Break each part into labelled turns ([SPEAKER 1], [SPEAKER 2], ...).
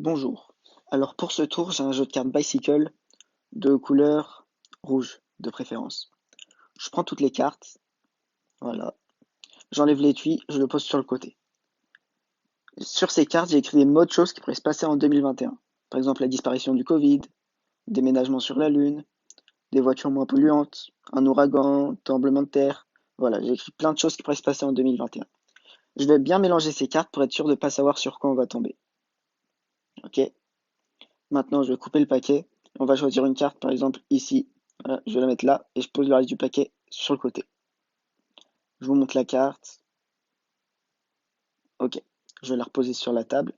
[SPEAKER 1] Bonjour. Alors pour ce tour, j'ai un jeu de cartes Bicycle de couleur rouge de préférence. Je prends toutes les cartes, voilà. J'enlève l'étui, je le pose sur le côté. Sur ces cartes, j'ai écrit des mots de choses qui pourraient se passer en 2021. Par exemple, la disparition du Covid, déménagement sur la Lune, des voitures moins polluantes, un ouragan, tremblement de terre. Voilà, j'ai écrit plein de choses qui pourraient se passer en 2021. Je vais bien mélanger ces cartes pour être sûr de ne pas savoir sur quoi on va tomber. Ok? Maintenant, je vais couper le paquet. On va choisir une carte, par exemple ici. Voilà, je vais la mettre là et je pose le reste du paquet sur le côté. Je vous montre la carte. Ok, je vais la reposer sur la table.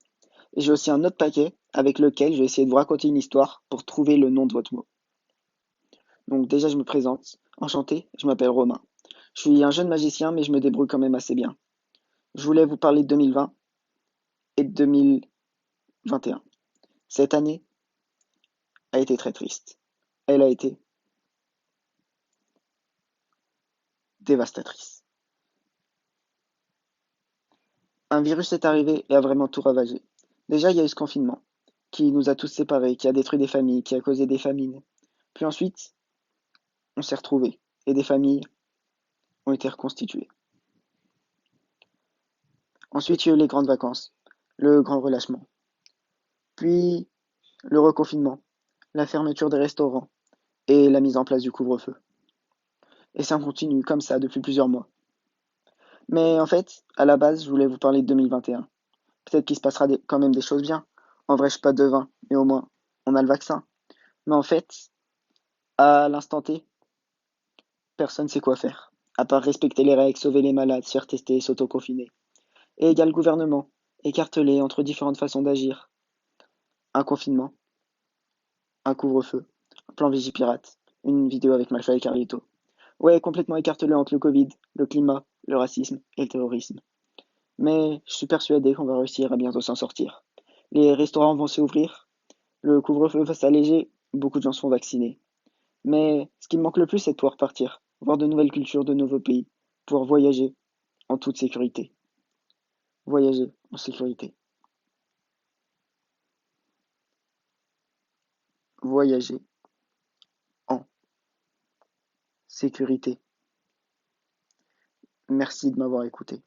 [SPEAKER 1] Et j'ai aussi un autre paquet avec lequel je vais essayer de vous raconter une histoire pour trouver le nom de votre mot. Donc déjà, je me présente. Enchanté, je m'appelle Romain. Je suis un jeune magicien, mais je me débrouille quand même assez bien. Je voulais vous parler de 2020 et de 2021. Cette année a été très triste. Elle a été dévastatrice. Un virus est arrivé et a vraiment tout ravagé. Déjà, il y a eu ce confinement, qui nous a tous séparés, qui a détruit des familles, qui a causé des famines. Puis ensuite, on s'est retrouvés, et des familles ont été reconstituées. Ensuite, il y a eu les grandes vacances, le grand relâchement. Puis, le reconfinement, la fermeture des restaurants, et la mise en place du couvre-feu. Et ça continue comme ça depuis plusieurs mois. Mais en fait, à la base, je voulais vous parler de 2021. Peut-être qu'il se passera quand même des choses bien. En vrai, je suis pas devin, mais au moins, on a le vaccin. Mais en fait, à l'instant T, personne ne sait quoi faire, à part respecter les règles, sauver les malades, se faire tester et s'auto-confiner. Et il y a le gouvernement, écartelé entre différentes façons d'agir. Un confinement, un couvre-feu, un plan Vigipirate, une vidéo avec Malfa et Carlito. Ouais, complètement écartelé entre le Covid, le climat, le racisme et le terrorisme. Mais je suis persuadé qu'on va réussir à bientôt s'en sortir. Les restaurants vont s'ouvrir, le couvre-feu va s'alléger, beaucoup de gens seront vaccinés. Mais ce qui me manque le plus, c'est de pouvoir partir, voir de nouvelles cultures, de nouveaux pays, pouvoir voyager en toute sécurité. Voyager en sécurité. Voyager en sécurité. Merci de m'avoir écouté.